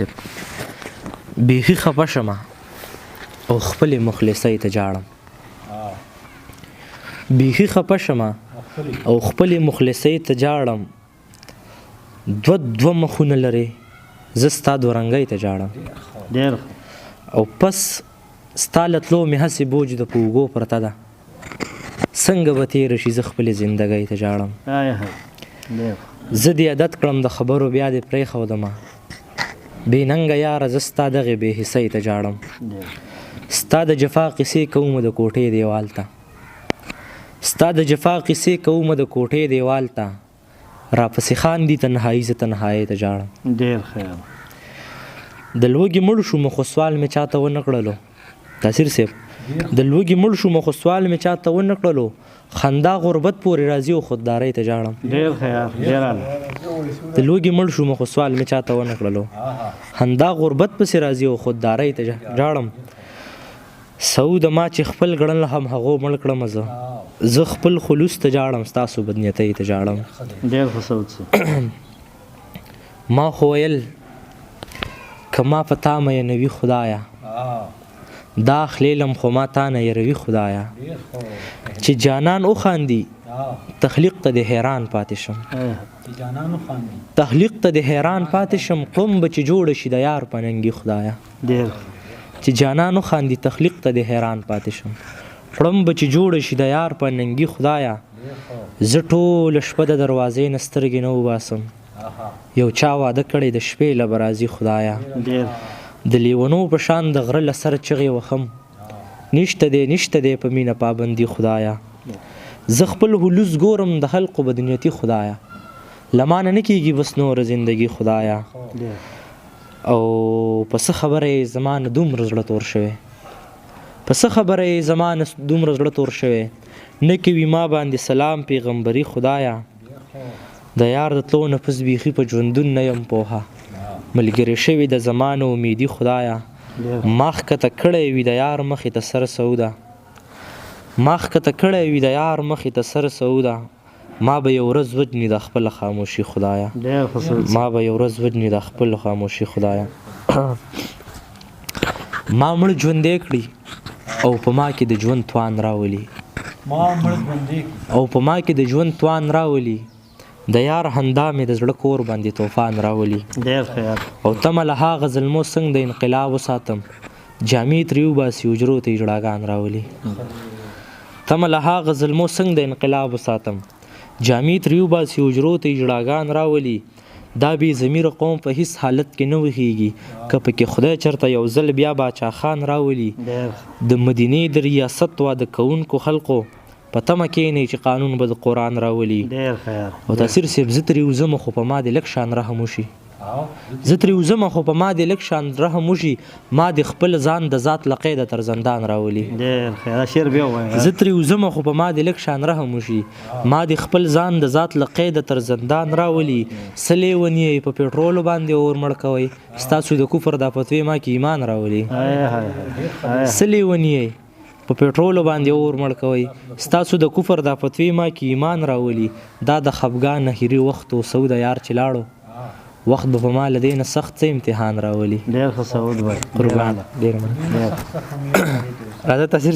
بیخي خفه شمه او خپلې مخلصۍ ته جاړم. بیخي خفه شمه او خپلې مخلصۍ ته جاړم. دوه مخونه لرې زه ستا دورنګۍ ته جاړم. او پس ستا له تلو مې هسې بوج د په اوږو پرته ده. څنګه به تېره شي زه خپلې زندګۍ ته جاړم. زه دې عادت کړم د خبرو بیا دې پرېښودمه. بې ننګه یاره زه ستا دغې بې حسۍ ته جاړم. ستا د جفا قصې کومه د کوټې دیوال ته. ستا د جفا قصې کومه د کوټې دیوال ته. راپسې خاندي تنهایي زه تنهایۍ ته جاړم. ډېر خیال د لوږې مړ شوم خو سوال مې چاته ونه کړلو. تاثیر صاحب د لوږې مړ شوم خو سوال مې چاته ونه کړلو. خندا غربت پورې راځي او خوددارۍ ته جاړم. ډېر خیال ډېر د لوږې مړ شوم خو سوال مې چاته ونه کړلو. خندا غربت پسې راځي او خوددارۍ ته جاړم. سعود ما چې خپل ګڼل هم هغو مړ کړم زه خپل خلوص ته جاړم ستاسو بدنیتۍ ته جاړم. ډېر ښه سعود ما خو ویل که ما په تا مینوي خدایه دا خلیلم خو ما تا نه یروي خدایه. چې جانان وخاندي تخلیق ته د حیران پاتې شم. تخلیق ته د حیران پاتې شم. قوم به چې جوړه شي د یار په ننګي خدایه. چې جانان وخاندي تخلیق ته د حیران پاتې شم. قوم به چې جوړه شي د یار په ننګي خدایه. زه ټوله شپه د دروازې نه سترګې نه وباسم. یو چا واده کړی د شپې له به راځي خدایه. د لیونو په شان د غره له سر چغې وخم. نشته دی په مینه پابندي خدایه. زه خپل هلوس ګورم د خلقو بدنیتي خدایه. له مانه نه کېږي بس نوره زندګي خدایه. او په څه خبره یې زما نه دومره زړه تور شوی. په څه خبره یې زما نه دومره زړه تور شوی. نه کوي ما باندې سلام پیغمبري خدایه. د یار د تلو نه پس بیخي په ژوندون نه یم پوهه. ملګری شوي د زمانه امیدي خدایه. ما ښکته کړی وي د یار مخې ته سر سعوده. ما ښکته کړی وي د یار مخې ته سر سعوده. ما به یو ورځ وجني د خپله خاموشي خدایه. ما به یو ورځ وجني د خپل خاموشي خدایه. ما مړ ژوندی کړي او په ما کې د ژوند توان راولي. او په ما کې د ژوند توان راولي. د یار خندا مې د زړه کور باندې طوفان راولي. او تمه له هغه ظلمو څنګه د انقلاب وساتم. جامې ترې وباسي حجرو ته یې ژړاګان راولي. تمه له هغه ظلمو څنګه د انقلاب وساتم. جامې ترې وباسي حجرو ته یې ژړاګان راولي. دا بې ضمیره قوم په هیڅ حالت کې نه وخیږي. که پکې خدای چرته یو ځل بیا باچا خان راولي. د مدینې د ریاست واده کوونکو خلقو په تمه کښېنئ چې قانون به د قرآن راولي. او تاثیر صاحب زه ترې وځم خو په ما دې لږ شان رحم وشي. زه ترې وځم خو په ما دې لږ شان رحم وشي. ما دې خپل ځان د ذات له قیده تر زندان راولي. زه ترې وځم خو په ما دې لږ شان رحم وشي. ما دې خپل ځان د ذات له قیده تر زندان راولي. څه لیوني یې په پټرولو باندې اور مړ کوئ. ستاسو د کفر دا فتوې ما کې ایمان راولي. څه لیوني یې په پټرولو باندې اور مړ کوئ. ستاسو د کفر دا فتوې ما کې ایمان راولي. دا د خفګان نهیري وخت و سعود یار چې لاړو. وخت به په ما له دې نه سخت څه امتحان راولي. ډېر ښه سعود بھائی قربان ډېر مننه. راځه تاثیر